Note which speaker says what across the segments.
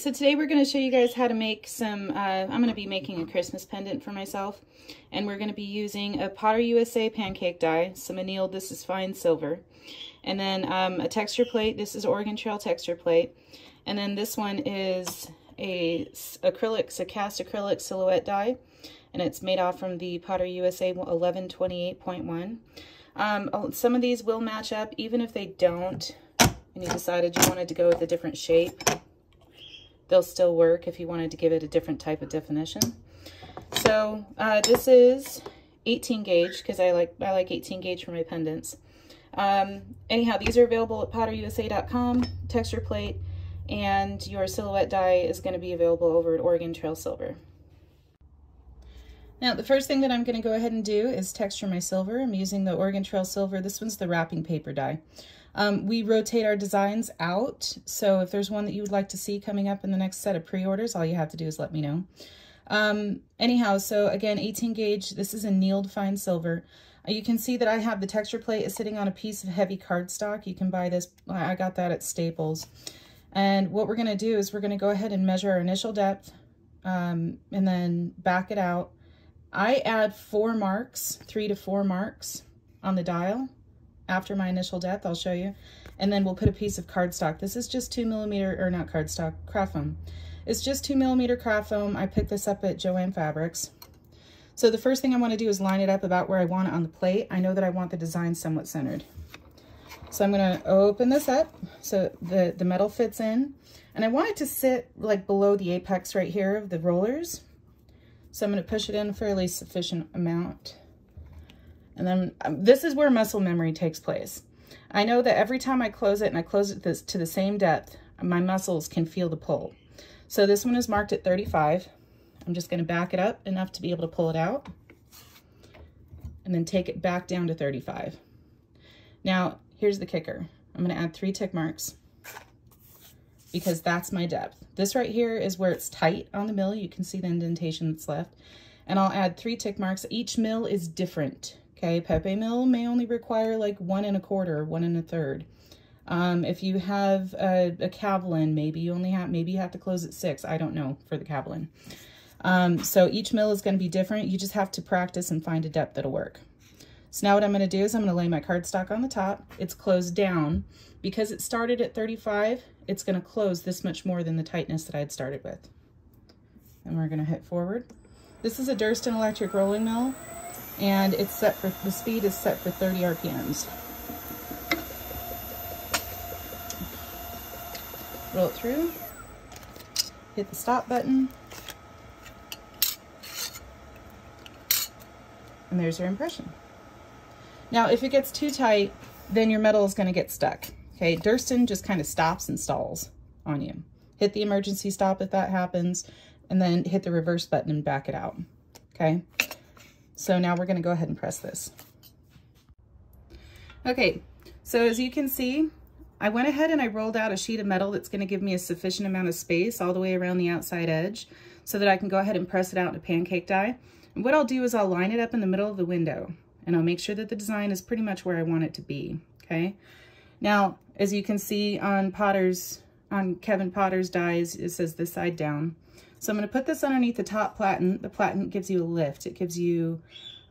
Speaker 1: so today we're going to show you guys how to make some, I'm going to be making a Christmas pendant for myself, and we're going to be using a Potter USA pancake die, some annealed, this is fine silver, and then a texture plate, this is Oregon Trail texture plate, and then this one is a cast acrylic silhouette die, and it's made off from the Potter USA 1128.1. Some of these will match up, even if they don't, and you decided you wanted to go with a different shape. They'll still work if you wanted to give it a different type of definition. So this is 18 gauge because I like 18 gauge for my pendants. Anyhow, these are available at potterusa.com, texture plate, and your silhouette die is going to be available over at Oregon Trail Silver. Now, the first thing that I'm going to go ahead and do is texture my silver. I'm using the Oregon Trail Silver. This one's the wrapping paper die. We rotate our designs out, so if there's one that you would like to see coming up in the next set of pre-orders, all you have to do is let me know. Anyhow, so again, 18 gauge, this is annealed fine silver. You can see that I have the texture plate is sitting on a piece of heavy cardstock. You can buy this, I got that at Staples. And what we're going to do is we're going to go ahead and measure our initial depth, and then back it out. I add 3 to 4 marks on the dial. After my initial depth, I'll show you. And then we'll put a piece of cardstock. This is just 2mm, or not cardstock, craft foam. It's just 2mm craft foam. I picked this up at Jo-Ann Fabrics. So the first thing I want to do is line it up about where I want it on the plate. I know that I want the design somewhat centered. So I'm going to open this up so the metal fits in. And I want it to sit like below the apex right here of the rollers. So I'm going to push it in a fairly sufficient amount. And then this is where muscle memory takes place. I know that every time I close it, and I close it to the same depth, my muscles can feel the pull. So this one is marked at 35. I'm just going to back it up enough to be able to pull it out, and then take it back down to 35. Now, here's the kicker. I'm going to add 3 tick marks because that's my depth. This right here is where it's tight on the mill. You can see the indentation that's left. And I'll add 3 tick marks. Each mill is different. Okay, Pepe mill may only require like 1 1/4, 1 1/3. If you have a Kevlar, maybe you have to close at 6. I don't know for the Kevlar. So each mill is going to be different. You just have to practice and find a depth that'll work. So now what I'm going to do is I'm going to lay my cardstock on the top. It's closed down. Because it started at 35, it's going to close this much more than the tightness that I had started with. And we're going to hit forward. This is a Durston electric rolling mill. And it's set for, the speed is set for 30 RPMs. Roll it through, hit the stop button, and there's your impression. Now, if it gets too tight, then your metal is going to get stuck. Okay, Durston just kind of stops and stalls on you. Hit the emergency stop if that happens, and then hit the reverse button and back it out. Okay. So now we're going to go ahead and press this. Okay, so as you can see, I went ahead and I rolled out a sheet of metal that's going to give me a sufficient amount of space all the way around the outside edge so that I can go ahead and press it out in a pancake die. And what I'll do is I'll line it up in the middle of the window, and I'll make sure that the design is pretty much where I want it to be, okay? Now, as you can see on Kevin Potter's dies, it says this side down. So I'm going to put this underneath the top platen. The platen gives you a lift. It gives you,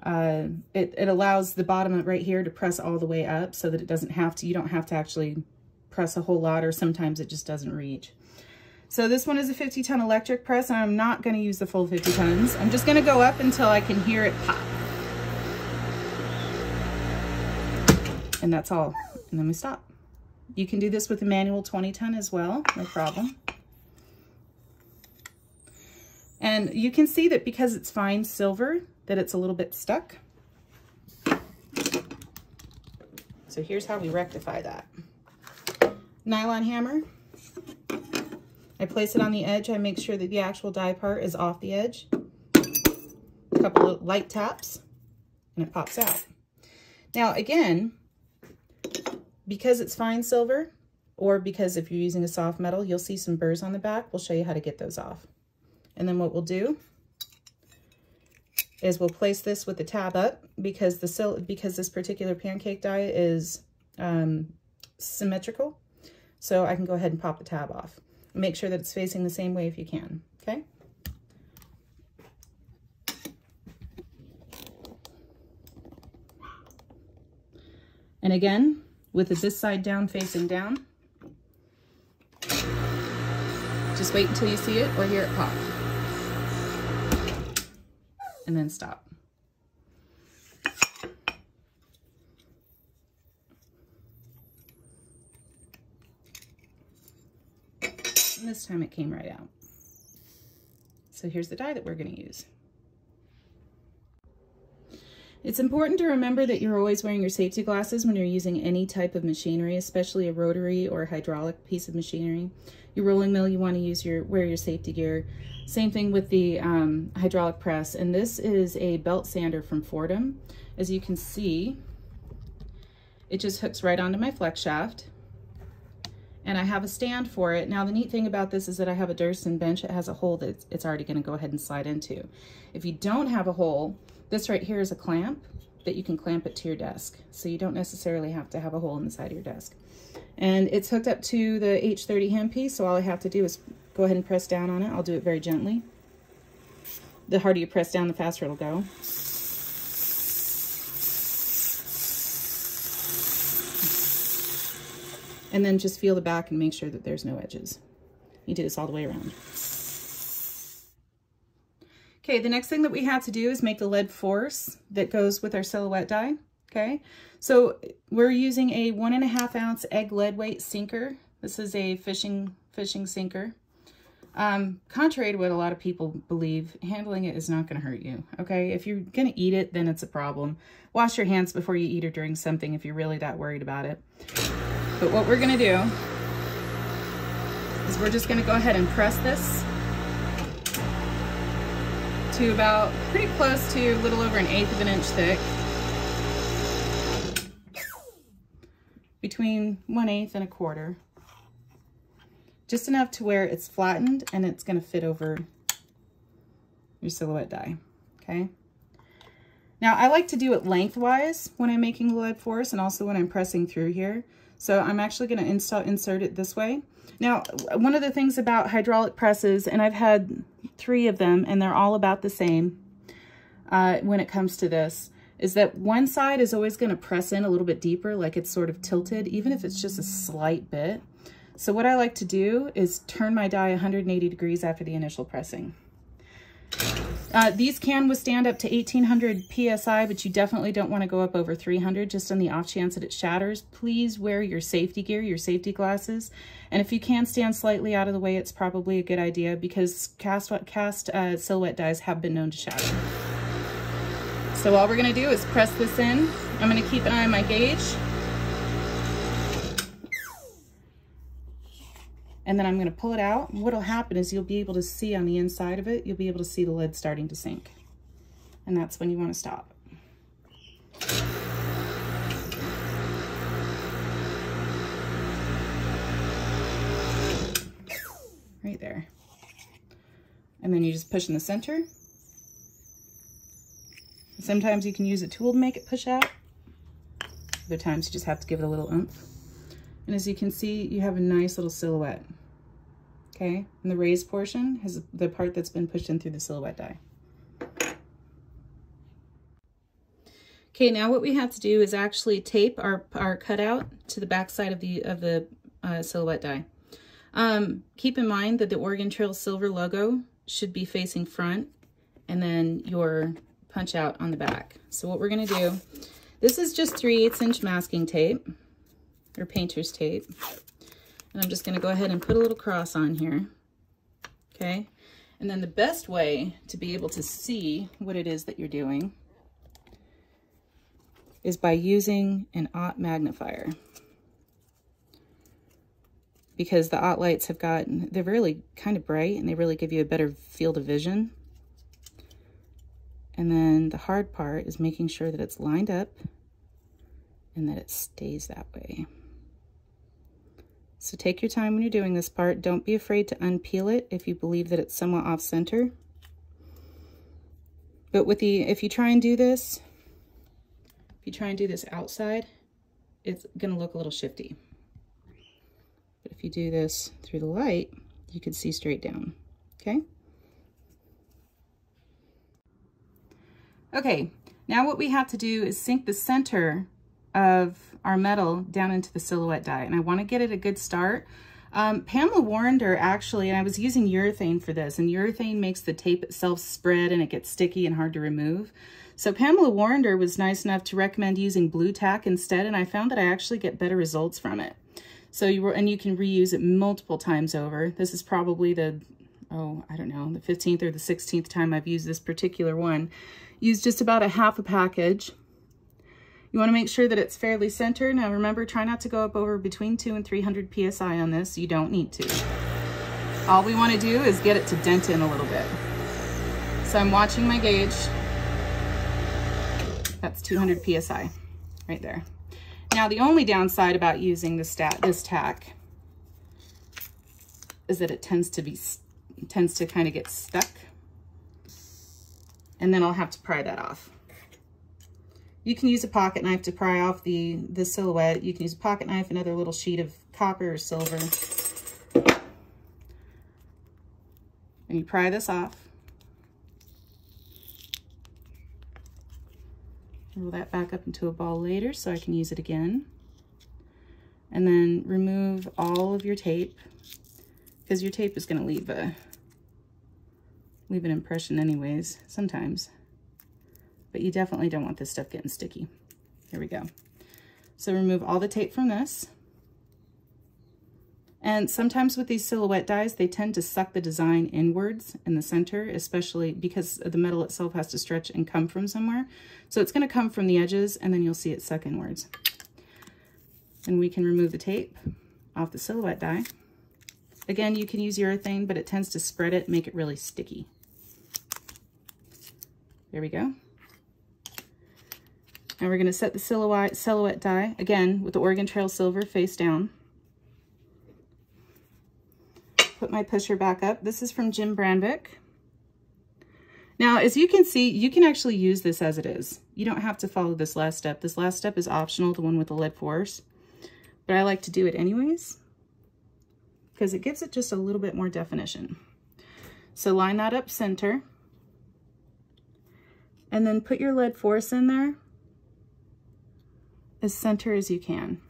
Speaker 1: it allows the bottom right here to press all the way up so that it doesn't have to, you don't have to actually press a whole lot, or sometimes it just doesn't reach. So this one is a 50-ton electric press, and I'm not going to use the full 50 tons. I'm just going to go up until I can hear it pop. And that's all. And then we stop. You can do this with a manual 20-ton as well, no problem. And you can see that because it's fine silver, that it's a little bit stuck. So here's how we rectify that. Nylon hammer. I place it on the edge. I make sure that the actual die part is off the edge. A couple of light taps, and it pops out. Now again, because it's fine silver, or because if you're using a soft metal, you'll see some burrs on the back. We'll show you how to get those off. And then what we'll do is we'll place this with the tab up because this particular pancake die is symmetrical. So I can go ahead and pop the tab off. Make sure that it's facing the same way if you can, okay? And again, with this side down facing down, just wait until you see it or hear it pop. And then stop. And this time it came right out. So here's the die that we're going to use. It's important to remember that you're always wearing your safety glasses when you're using any type of machinery, especially a rotary or a hydraulic piece of machinery. Your rolling mill, you want to wear your safety gear. Same thing with the hydraulic press. And this is a belt sander from Fordham. As you can see, it just hooks right onto my flex shaft. And I have a stand for it. Now the neat thing about this is that I have a Durston bench. It has a hole that it's already going to go ahead and slide into. If you don't have a hole, this right here is a clamp that you can clamp it to your desk. So you don't necessarily have to have a hole in the side of your desk. And it's hooked up to the H30 handpiece, so all I have to do is go ahead and press down on it. I'll do it very gently. The harder you press down, the faster it'll go. And then just feel the back and make sure that there's no edges. You do this all the way around. Okay, the next thing that we have to do is make the lead force that goes with our silhouette die. Okay, so we're using a 1.5 ounce egg lead weight sinker. This is a fishing sinker. Contrary to what a lot of people believe, handling it is not going to hurt you. Okay, if you're going to eat it, then it's a problem. Wash your hands before you eat or drink something if you're really that worried about it. But what we're going to do is we're just going to go ahead and press this to about pretty close to a little over 1/8 of an inch thick. Between 1/8 and 1/4. Just enough to where it's flattened and it's going to fit over your silhouette die. Okay. Now I like to do it lengthwise when I'm making the lead force and also when I'm pressing through here. So I'm actually going to insert it this way. Now, one of the things about hydraulic presses, and I've had 3 of them, and they're all about the same when it comes to this, is that one side is always going to press in a little bit deeper, like it's sort of tilted, even if it's just a slight bit. So what I like to do is turn my die 180 degrees after the initial pressing. These can withstand up to 1800 PSI, but you definitely don't want to go up over 300 just on the off chance that it shatters. Please wear your safety gear, your safety glasses. And if you can stand slightly out of the way, it's probably a good idea because cast silhouette dies have been known to shatter. So all we're going to do is press this in. I'm going to keep an eye on my gauge. And then I'm going to pull it out. What'll happen is you'll be able to see on the inside of it, you'll be able to see the lead starting to sink. And that's when you want to stop. Right there. And then you just push in the center. Sometimes you can use a tool to make it push out. Other times you just have to give it a little oomph. And as you can see, you have a nice little silhouette. Okay, and the raised portion has the part that's been pushed in through the silhouette die. Okay, now what we have to do is actually tape our cutout to the back side of the silhouette die. Keep in mind that the Oregon Trail Silver logo should be facing front, and then your punch out on the back. So what we're going to do, this is just 3/8 inch masking tape, or painter's tape. And I'm just going to go ahead and put a little cross on here. Okay. And then the best way to be able to see what it is that you're doing is by using an OT magnifier. Because the OT lights they're really kind of bright and they really give you a better field of vision. And then the hard part is making sure that it's lined up and that it stays that way. So take your time when you're doing this part. Don't be afraid to unpeel it if you believe that it's somewhat off center. But if you try and do this outside, it's gonna look a little shifty. But if you do this through the light, you can see straight down, okay? Okay, now what we have to do is sink the center of our metal down into the silhouette die, and I want to get it a good start. Pamela Warrender actually, and I was using urethane for this, and urethane makes the tape itself spread and it gets sticky and hard to remove. So Pamela Warrender was nice enough to recommend using blue tack instead, and I found that I actually get better results from it. So you can reuse it multiple times over. This is probably the, I don't know, the 15th or the 16th time I've used this particular one. Use just about a half a package. You want to make sure that it's fairly centered. Now remember, try not to go up over between 200 and 300 PSI on this. You don't need to. All we want to do is get it to dent in a little bit. So I'm watching my gauge. That's 200 PSI right there. Now the only downside about using this tack is that it tends to kind of get stuck. And then I'll have to pry that off. You can use a pocket knife to pry off the silhouette. You can use a pocket knife, another little sheet of copper or silver. And you pry this off. Roll that back up into a ball later so I can use it again. And then remove all of your tape, because your tape is going to leave an impression anyways, sometimes. But you definitely don't want this stuff getting sticky. Here we go. So remove all the tape from this. And sometimes with these silhouette dies, they tend to suck the design inwards in the center, especially because the metal itself has to stretch and come from somewhere. So it's going to come from the edges, and then you'll see it suck inwards. And we can remove the tape off the silhouette die. Again, you can use urethane, but it tends to spread it, make it really sticky. There we go. Now we're going to set the silhouette die, again, with the Oregon Trail Silver face down. Put my pusher back up. This is from Jim Brandvik. Now, as you can see, you can actually use this as it is. You don't have to follow this last step. This last step is optional, the one with the lead force. But I like to do it anyways, because it gives it just a little bit more definition. So line that up center. And then put your lead force in there as center as you can.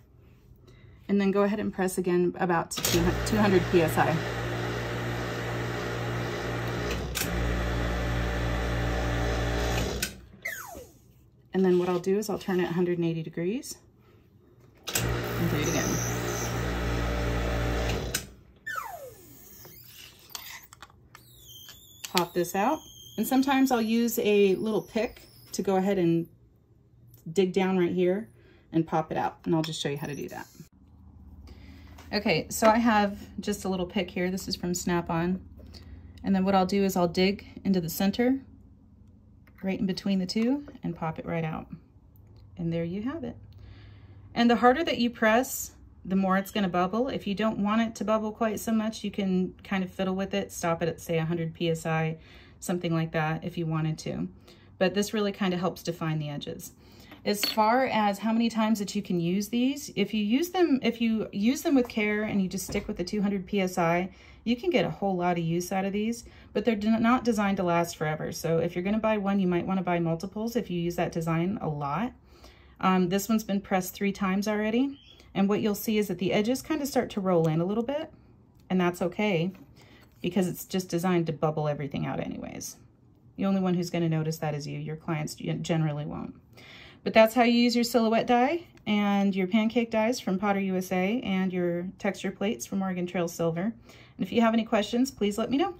Speaker 1: And then go ahead and press again about to 200 PSI. And then what I'll do is I'll turn it 180 degrees and do it again. Pop this out. And sometimes I'll use a little pick to go ahead and dig down right here and pop it out. And I'll just show you how to do that. Okay, so I have just a little pick here. This is from Snap-on. And then what I'll do is I'll dig into the center, right in between the two, and pop it right out. And there you have it. And the harder that you press, the more it's gonna bubble. If you don't want it to bubble quite so much, you can kind of fiddle with it, stop it at say 100 PSI, something like that if you wanted to. But this really kind of helps define the edges. As far as how many times that you can use these, if you use them with care and you just stick with the 200 PSI, you can get a whole lot of use out of these, but they're not designed to last forever. So if you're gonna buy one, you might wanna buy multiples if you use that design a lot. This one's been pressed 3 times already. And what you'll see is that the edges kind of start to roll in a little bit, and that's okay because it's just designed to bubble everything out anyways. The only one who's gonna notice that is you. Your clients generally won't. But that's how you use your silhouette die and your pancake dies from Potter USA and your texture plates from Oregon Trail Silver. And if you have any questions, please let me know.